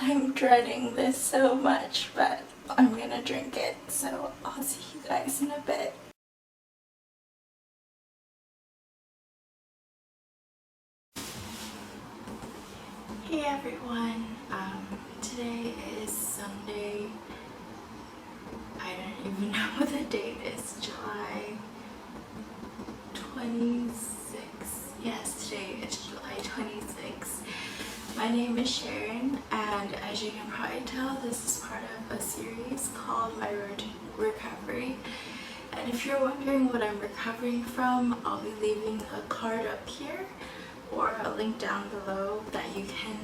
I'm dreading this so much, but I'm gonna drink it, so I'll see you guys in a bit. Hey everyone, today is Sunday. I don't even know what the date is, July 26th. Yes, today is July 26th. My name is Sharon, and as you can probably tell, this is part of a series called My Road to Recovery. And if you're wondering what I'm recovering from, I'll be leaving a card up here or a link down below that you can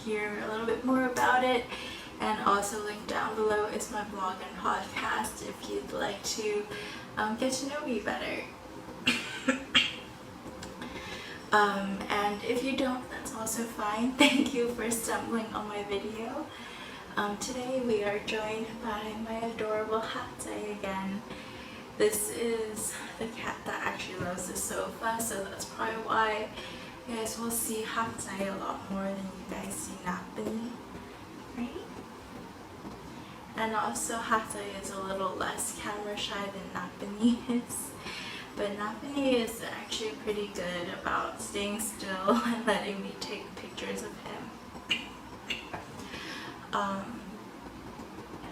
hear a little bit more about it. And also linked down below is my blog and podcast if you'd like to get to know me better. And if you don't, that's also fine. Thank you for stumbling on my video. Today we are joined by my adorable Hatsai again. This is the cat that actually loves the sofa, so that's probably why you guys will see Hatsai a lot more than you guys see Napani, right? And also Hatsai is a little less camera shy than Napani is. But Napani is actually pretty good about staying still and letting me take pictures of him.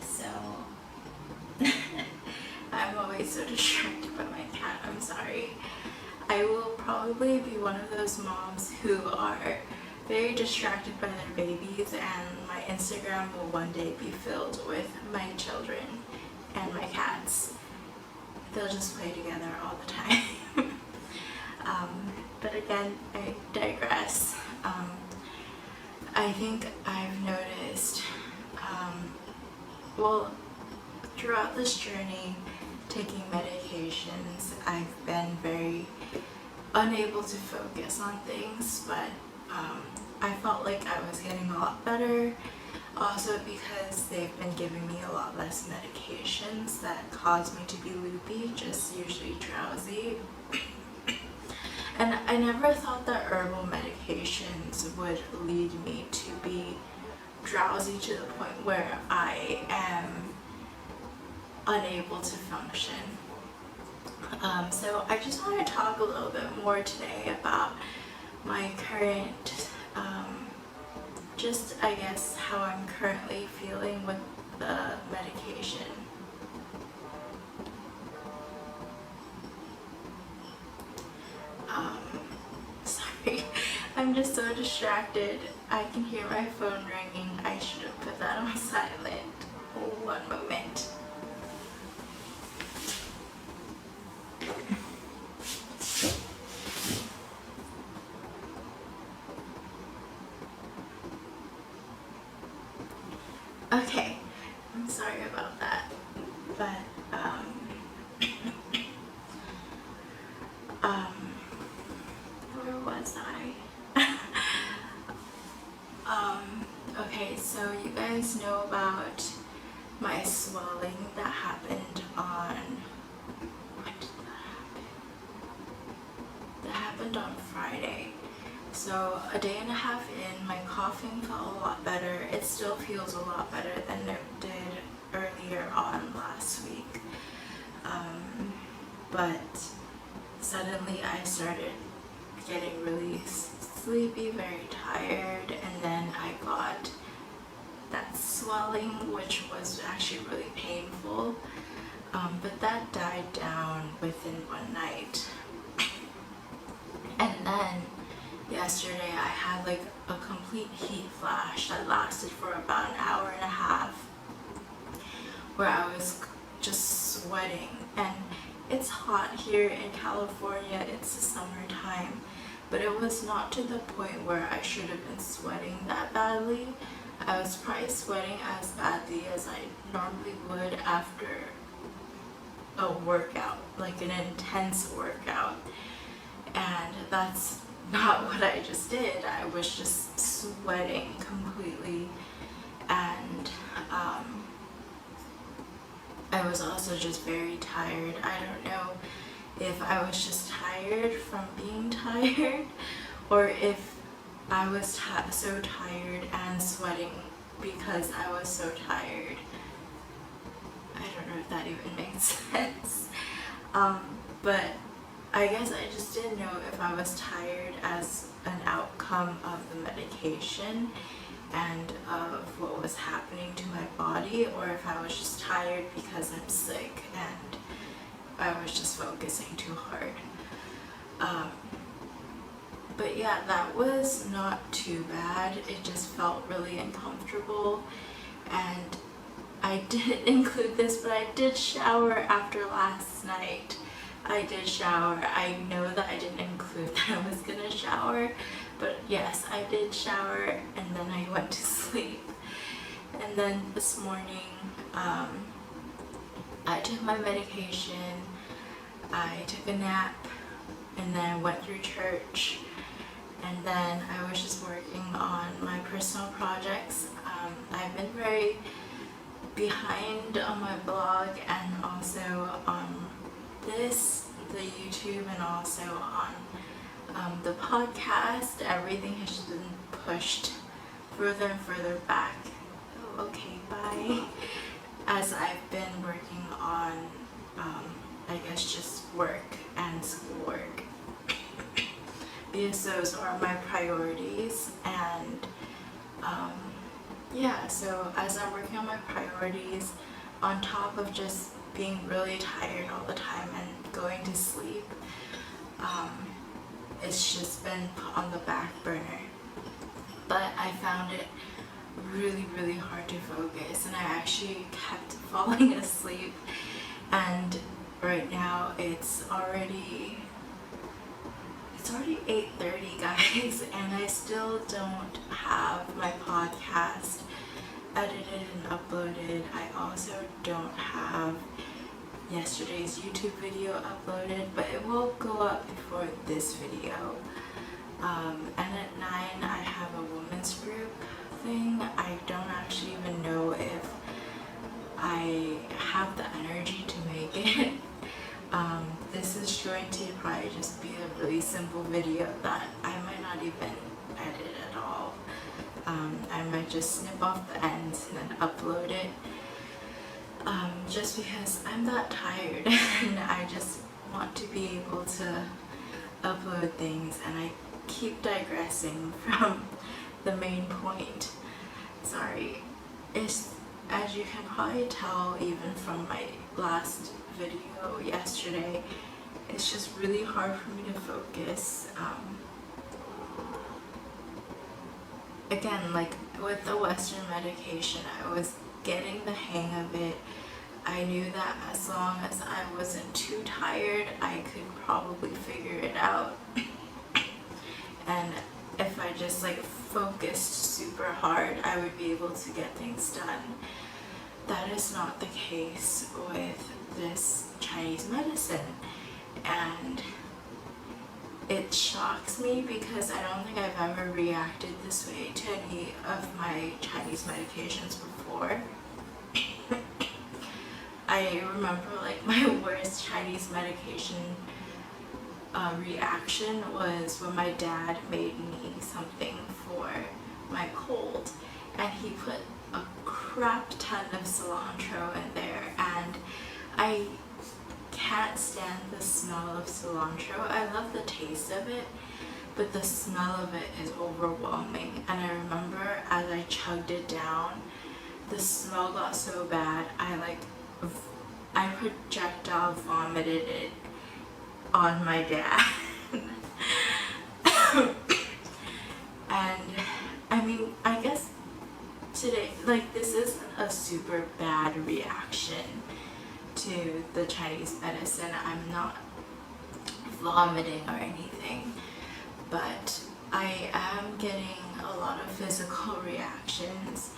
So I'm always so distracted by my cat, I'm sorry. I will probably be one of those moms who are very distracted by their babies, and my Instagram will one day be filled with my children and my cats. They'll just play together all the time. But again, I digress. I think I've noticed, well, throughout this journey, taking medications, I've been very unable to focus on things, but I felt like I was getting a lot better. Also because they've been giving me a lot less medications that cause me to be loopy, just usually drowsy. And I never thought that herbal medications would lead me to be drowsy to the point where I am unable to function. So I just want to talk a little bit more today about my current just, I guess, how I'm currently feeling with the medication. Sorry, I'm just so distracted. I can hear my phone ringing. I should have put that on silent. One moment. Okay, I'm sorry about that, but where was I? Okay, so you guys know about my swelling that happened on, when did that happen? That happened on Friday. So a day and a half in, my coughing felt a lot better. It still feels a lot better than it did earlier on last week. But suddenly I started getting really sleepy, very tired, and then I got that swelling, which was actually really painful. But that died down within one night. And then yesterday I had like a complete heat flash that lasted for about an hour and a half, where I was just sweating. And it's hot here in California, it's the summertime, but it was not to the point where I should have been sweating that badly. I was probably sweating as badly as I normally would after a workout, like an intense workout. And that's not what I just did. I was just sweating completely, and I was also just very tired. I don't know if I was just tired from being tired, or if I was so tired and sweating because I was so tired. I don't know if that even makes sense. But I guess I just didn't know if I was tired as an outcome of the medication and of what was happening to my body, or if I was just tired because I'm sick and I was just focusing too hard. But yeah, that was not too bad. It just felt really uncomfortable, and I didn't include this, but I did shower after last night. I did shower. I know that I didn't include that I was gonna shower, but yes, I did shower, and then I went to sleep. And then this morning, I took my medication, I took a nap, and then I went through church, and then I was just working on my personal projects. I've been very behind on my blog and also on the YouTube, and also on the podcast. Everything has just been pushed further and further back. Oh, okay, bye. As I've been working on, I guess, just work and schoolwork. Because those are my priorities, and yeah, so as I'm working on my priorities, on top of just being really tired all the time and going to sleep, it's just been put on the back burner. But I found it really, really hard to focus, and I actually kept falling asleep, and right now it's already 8:30, guys, and I still don't have my podcast edited and uploaded. I also don't have yesterday's YouTube video uploaded, but it will go up before this video. And at 9 I have a women's group thing. I don't actually even know if I have the energy to make it. This is going to probably just be a really simple video that I might not even edit at all. I might just snip off the ends and then upload it. Just because I'm that tired and I just want to be able to upload things, and I keep digressing from the main point. Sorry. As you can probably tell even from my last video yesterday, it's just really hard for me to focus. Again, like with the Western medication, I was getting the hang of it. I knew that as long as I wasn't too tired, I could probably figure it out. And if I just like focused super hard, I would be able to get things done. That is not the case with this Chinese medicine, and it shocks me because I don't think I've ever reacted this way to any of my Chinese medications before. I remember like my worst Chinese medication reaction was when my dad made me something for my cold, and he put a crap ton of cilantro in there, and I can't stand the smell of cilantro. I love the taste of it, but the smell of it is overwhelming. And I remember as I chugged it down, the smell got so bad, I projectile vomited it on my dad. And I mean, I guess today, like, this isn't a super bad reaction to the Chinese medicine. I'm not vomiting or anything, but I am getting a lot of physical reactions,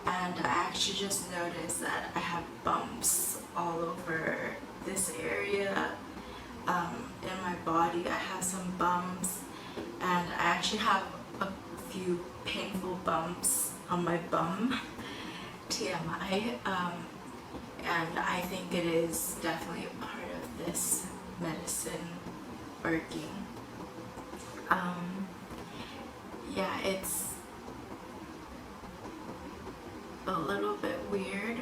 and I actually just noticed that I have bumps all over this area in my body. I have some bumps, and I actually have a few painful bumps on my bum. TMI. And I think it is definitely a part of this medicine working. Yeah, a little bit weird.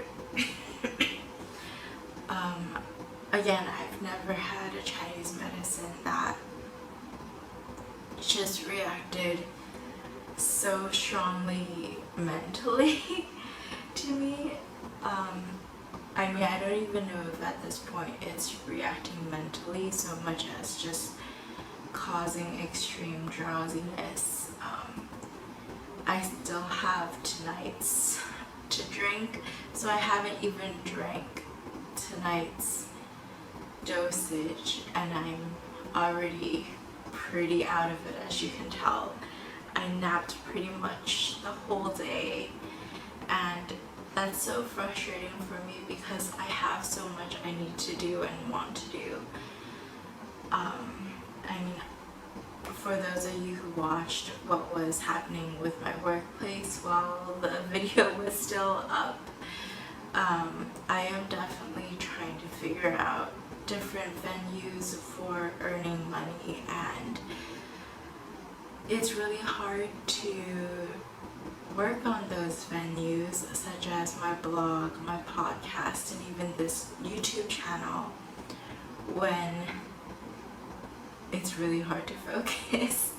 Again, I've never had a Chinese medicine that just reacted so strongly mentally to me. I mean, I don't even know if at this point it's reacting mentally so much as just causing extreme drowsiness. I still have tonight's to drink, so I haven't even drank tonight's dosage, and I'm already pretty out of it, as you can tell. I napped pretty much the whole day, and that's so frustrating for me because I have so much I need to do and want to do. I mean, for those of you who watched what was happening with my workplace while the video was still up, I am definitely trying to figure out different venues for earning money, and it's really hard to work on those venues, such as my blog, my podcast, and even this YouTube channel, when it's really hard to focus.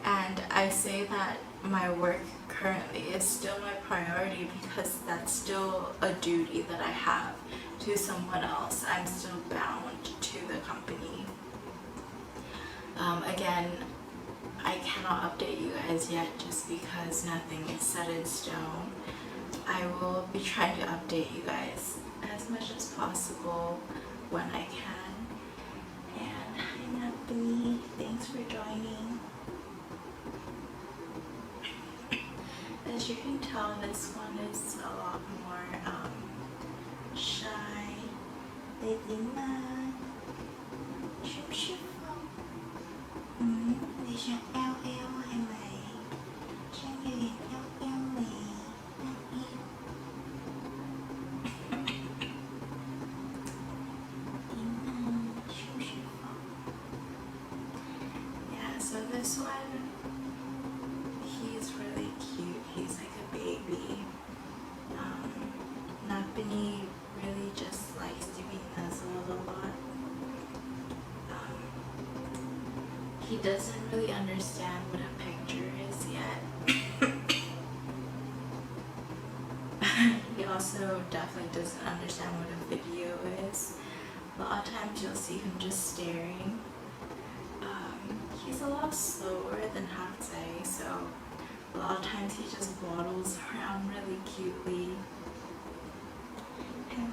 And I say that my work currently is still my priority because that's still a duty that I have to someone else. I'm still bound to the company. Again, I cannot update you guys yet just because nothing is set in stone. I will be trying to update you guys as much as possible when I can. And hi Natalie, thanks for joining. As you can tell, this one is a lot more shy. Baby man. Ship ship. Để cho eo eo hay mày cho người eo eo mày đang yêu. Yeah, so this one, he's really cute. He's like a baby. Napini really just likes to be nuzzled a lot. He doesn't really understand what a picture is yet. He also definitely doesn't understand what a video is. A lot of times you'll see him just staring. He's a lot slower than Hatsai, so a lot of times he just waddles around really cutely. Okay,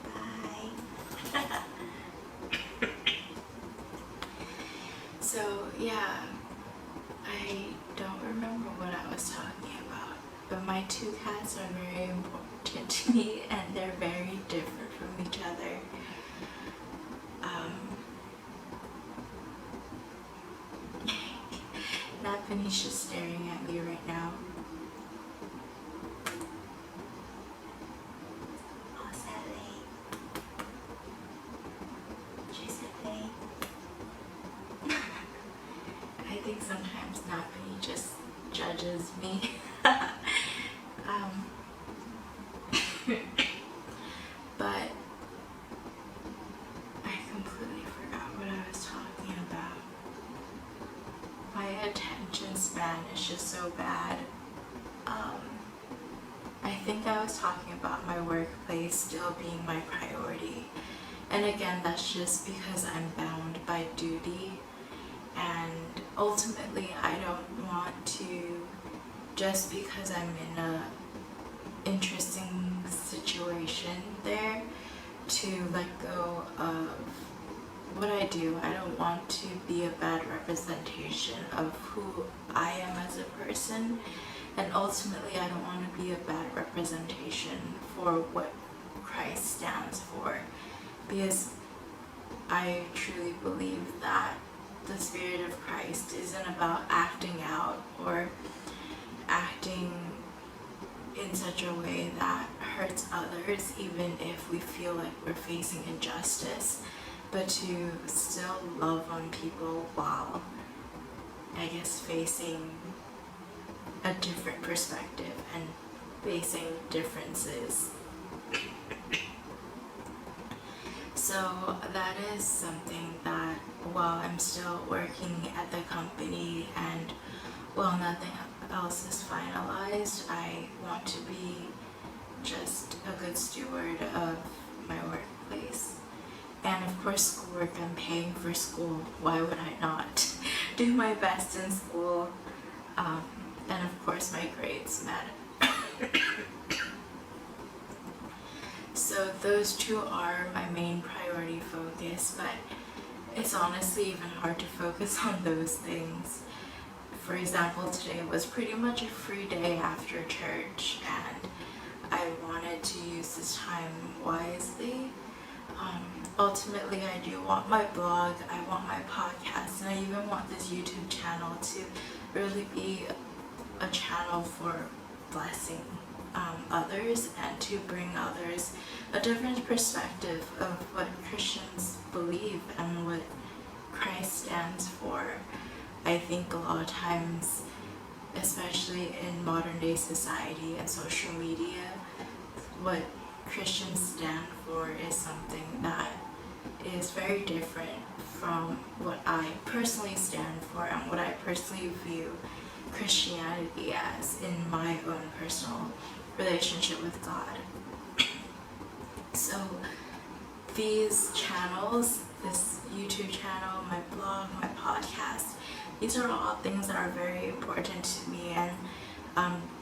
bye. So yeah, I don't remember what I was talking about, but my two cats are very important to me and they're very different from each other. Napini's just staring at me right now. Oh, Sally. Sally. I think sometimes Napini just judges me. But I completely forgot what I was talking about. My attention span is just so bad. I think I was talking about my workplace still being my priority. And again, that's just because I'm bound by duty. And ultimately, I don't want to, just because I'm in a interesting situation there, to let go of what I do. I don't want to be a bad representation of who I am as a person, and ultimately I don't want to be a bad representation for what Christ stands for, because I truly believe that the Spirit of Christ isn't about acting out or acting in such a way that hurts others, even if we feel like we're facing injustice, but to still love on people while, I guess, facing a different perspective and facing differences. So that is something that while I'm still working at the company and while nothing else is finalized, I want to be just a good steward of my workplace. And of course, schoolwork, I'm paying for school. Why would I not do my best in school? And of course, my grades matter. So those two are my main priority focus, but it's honestly even hard to focus on those things. For example, today was pretty much a free day after church, and I wanted to use this time wisely. Ultimately, I do want my blog, I want my podcast, and I even want this YouTube channel to really be a channel for blessing others and to bring others a different perspective of what Christians believe and what Christ stands for. I think a lot of times, especially in modern day society and social media, what Christians stand for is something that is very different from what I personally stand for and what I personally view Christianity as in my own personal relationship with God. So these channels, this YouTube channel, my blog, my podcast, these are all things that are very important to me and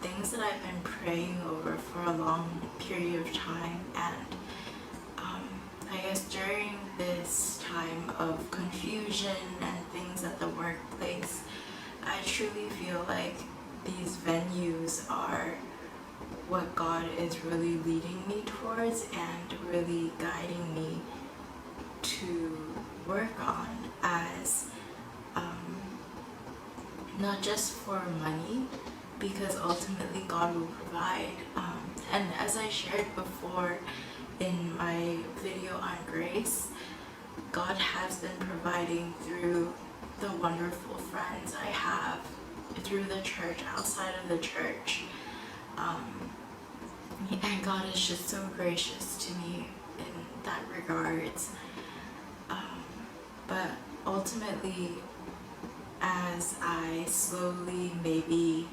things that I've been praying over for a long period of time. And I guess during this time of confusion and things at the workplace, I truly feel like these venues are what God is really leading me towards and really guiding me to work on as not just for money, because ultimately God will provide. And as I shared before in my video on grace, God has been providing through the wonderful friends I have through the church, outside of the church. And God is just so gracious to me in that regards. But ultimately, as I slowly maybe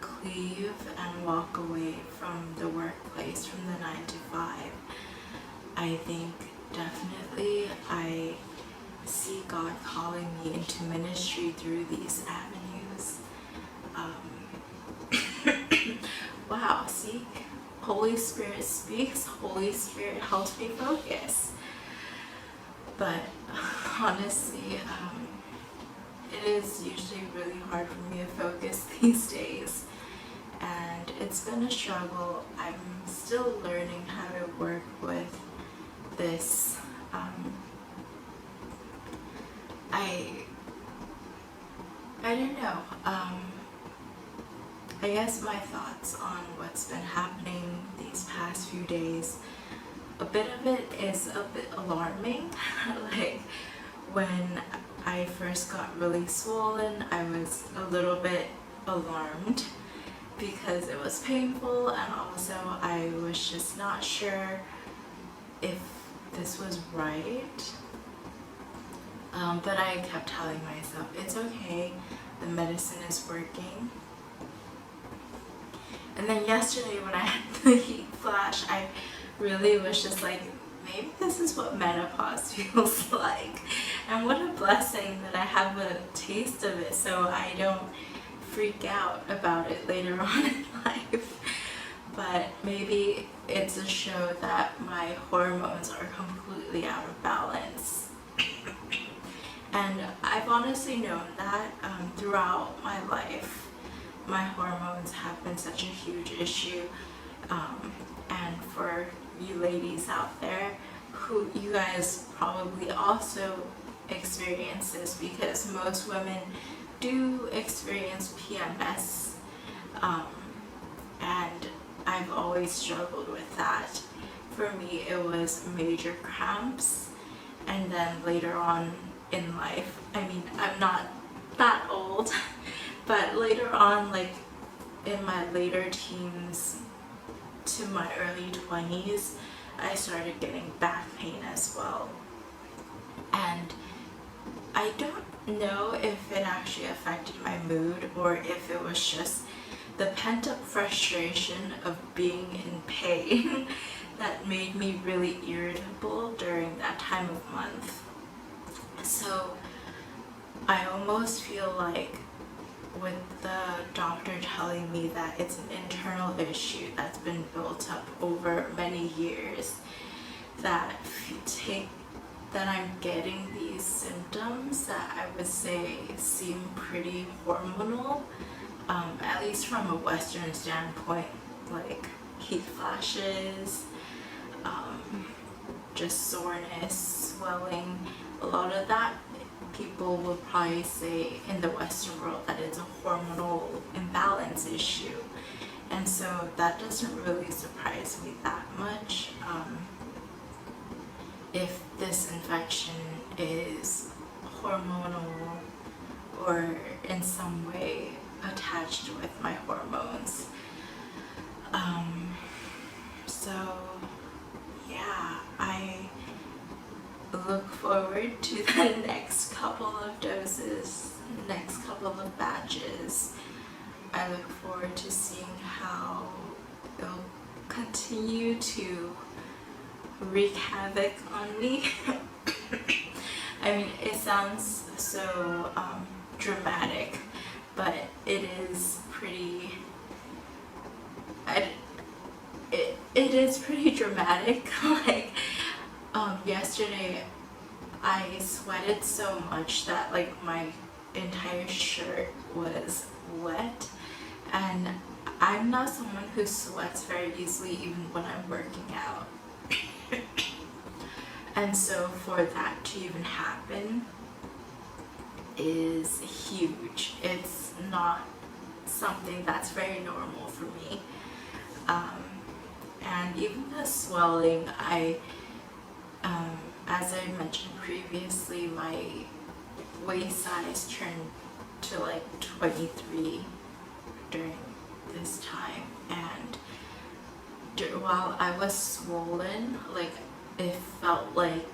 cleave and walk away from the workplace, from the 9 to 5, I think definitely I see God calling me into ministry through these avenues. Wow, see? Holy Spirit speaks, Holy Spirit helps me focus. But honestly, it is usually really hard for me to focus these days. And it's been a struggle. I'm still learning how to work with this. I don't know. I guess my thoughts on what's been happening these past few days, a bit of it is a bit alarming. Like when I first got really swollen, I was a little bit alarmed because it was painful, and also I was just not sure if this was right. But I kept telling myself, it's okay, the medicine is working. And then yesterday when I had the heat flash, I really was just like, maybe this is what menopause feels like. And what a blessing that I have a taste of it so I don't freak out about it later on in life. But maybe it's a show that my hormones are completely out of balance. And I've honestly known that throughout my life. My hormones have been such a huge issue. And for you ladies out there, who you guys probably also experience this, because most women do experience PMS. And I I've always struggled with that. For me, it was major cramps, and then later on in life, I mean, I'm not that old, but later on, like in my later teens to my early 20s, I started getting back pain as well. And I don't know if it actually affected my mood or if it was just the pent-up frustration of being in pain that made me really irritable during that time of month. So I almost feel like with the doctor telling me that it's an internal issue that's been built up over many years, that I'm getting these symptoms that I would say seem pretty hormonal, at least from a Western standpoint, like heat flashes, just soreness, swelling. A lot of that, people will probably say in the Western world that it's a hormonal imbalance issue. And so that doesn't really surprise me that much. If this infection is hormonal or in some way attached with my hormones. So yeah, I look forward to the next couple of doses, next couple of batches. I look forward to seeing how it'll continue to wreak havoc on me. I mean, it sounds so dramatic, but it is pretty. It is pretty dramatic. Like yesterday, I sweated so much that like my entire shirt was wet, and I'm not someone who sweats very easily even when I'm working out. And so for that to even happen is huge. It's not something that's very normal for me. And even the swelling, as I mentioned previously, my waist size turned to like 23 during this time, and while I was swollen, like it felt like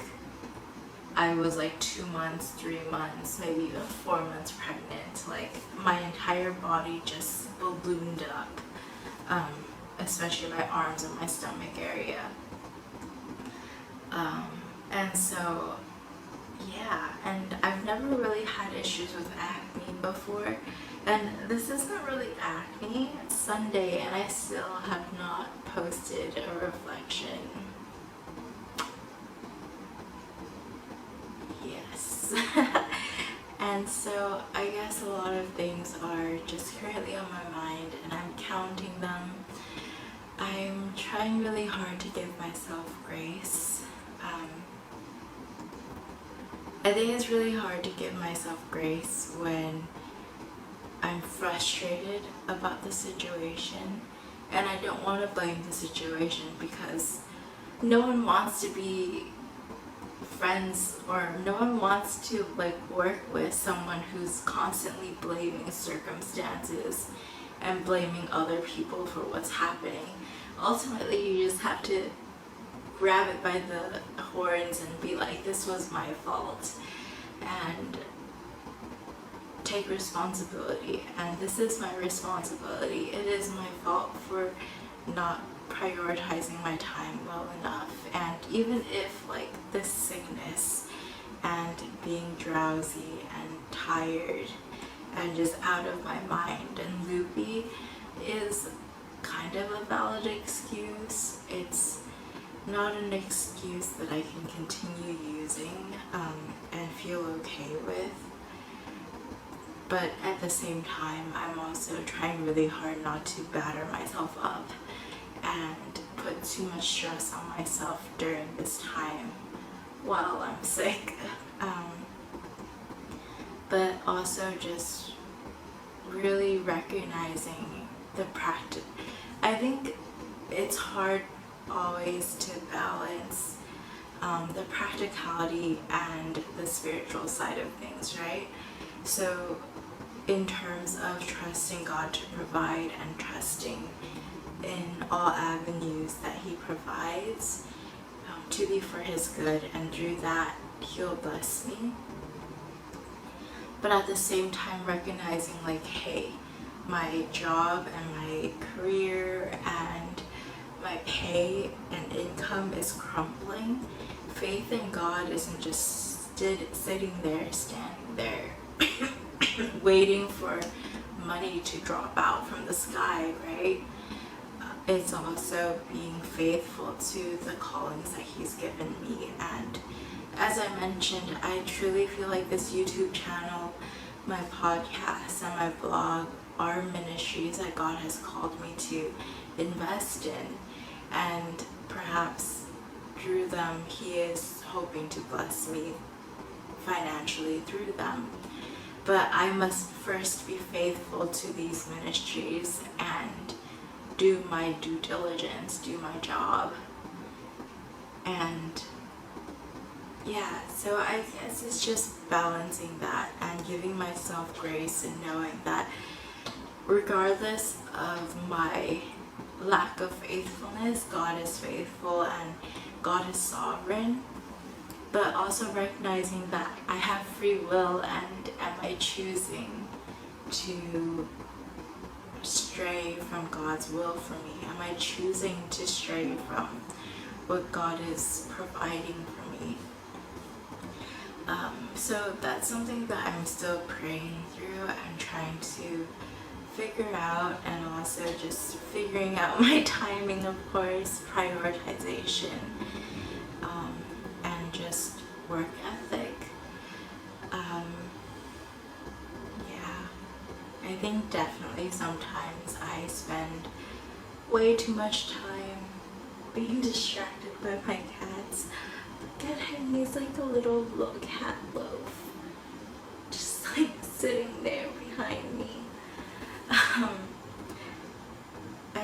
I was like 2 months, 3 months, maybe even 4 months pregnant. Like my entire body just ballooned up, especially my arms and my stomach area. And so yeah, and I've never really had issues with acne before, and this isn't really acne. It's Sunday and I still have not posted a reflection. Yes. And so I guess a lot of things are just currently on my mind and I'm counting them. I'm trying really hard to give myself grace. I think it's really hard to give myself grace when I'm frustrated about the situation, and I don't want to blame the situation because no one wants to be friends, or no one wants to like work with someone who's constantly blaming circumstances and blaming other people for what's happening. Ultimately, you just have to grab it by the horns and be like, this was my fault, and take responsibility. And this is my responsibility. It is my fault for not prioritizing my time well enough. And even if like this sickness and being drowsy and tired and just out of my mind and loopy is kind of a valid excuse, it's not an excuse that I can continue using and feel okay with. But at the same time, I'm also trying really hard not to batter myself up and put too much stress on myself during this time while I'm sick. But also just really recognizing the practice. I think it's hard always to balance the practicality and the spiritual side of things, right? So in terms of trusting God to provide and trusting in all avenues that He provides to be for His good, and through that He'll bless me. But at the same time recognizing like, hey, my job and my career and my pay and income is crumbling. Faith in God isn't just sitting there, standing there, waiting for money to drop out from the sky, right? It's also being faithful to the callings that He's given me. And as I mentioned, I truly feel like this YouTube channel, my podcast, and my blog are ministries that God has called me to invest in. And perhaps through them, He is hoping to bless me financially through them. But I must first be faithful to these ministries and do my due diligence, do my job. And yeah, so I guess it's just balancing that and giving myself grace and knowing that regardless of my lack of faithfulness, God is faithful and God is sovereign. But also recognizing that I have free will, and am I choosing to stray from God's will for me? Am I choosing to stray from what God is providing for me? So that's something that I'm still praying through and trying to figure out, and also just figuring out my timing, of course, prioritization, and just work ethic. Yeah, I think definitely sometimes I spend way too much time being distracted by my cats. Look at him, he's like a little cat loaf, just like sitting there behind me. I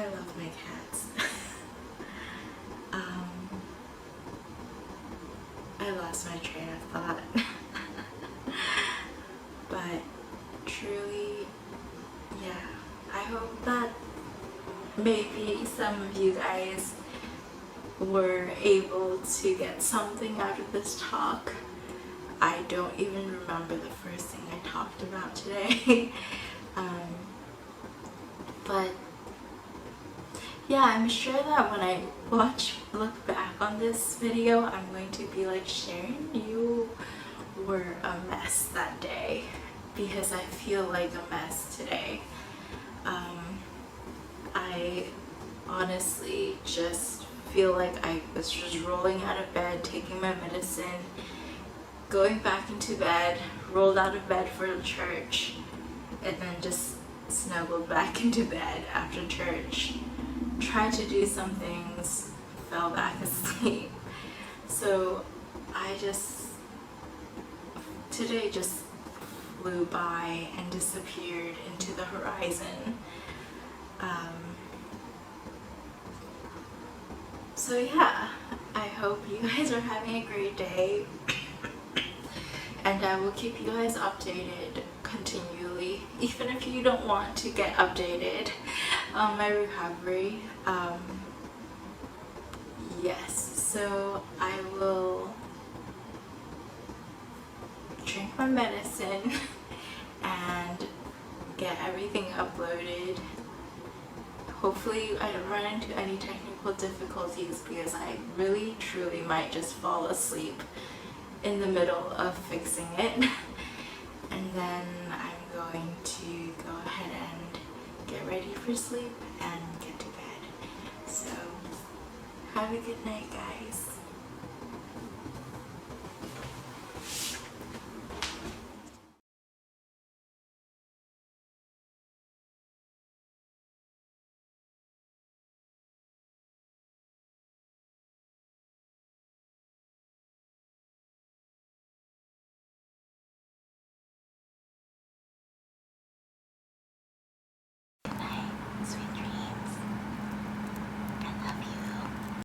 love my cats. I lost my train of thought. But truly, yeah, I hope that maybe some of you guys were able to get something out of this talk. I don't even remember the first thing I talked about today. But yeah, I'm sure that when I look back on this video, I'm going to be like, Sharon, you were a mess that day, because I feel like a mess today. I honestly just feel like I was just rolling out of bed, taking my medicine, going back into bed, rolled out of bed for church, and then just snuggled back into bed after church, tried to do some things, fell back asleep. So today just flew by and disappeared into the horizon. So yeah, I hope you guys are having a great day, and I will keep you guys updated continually, even if you don't want to get updated on my recovery. Yes, so I will drink my medicine and get everything uploaded. Hopefully I don't run into any technical difficulties, because I really truly might just fall asleep in the middle of fixing it. And then I'm going to go ahead and get ready for sleep and get to bed. So have a good night, guys.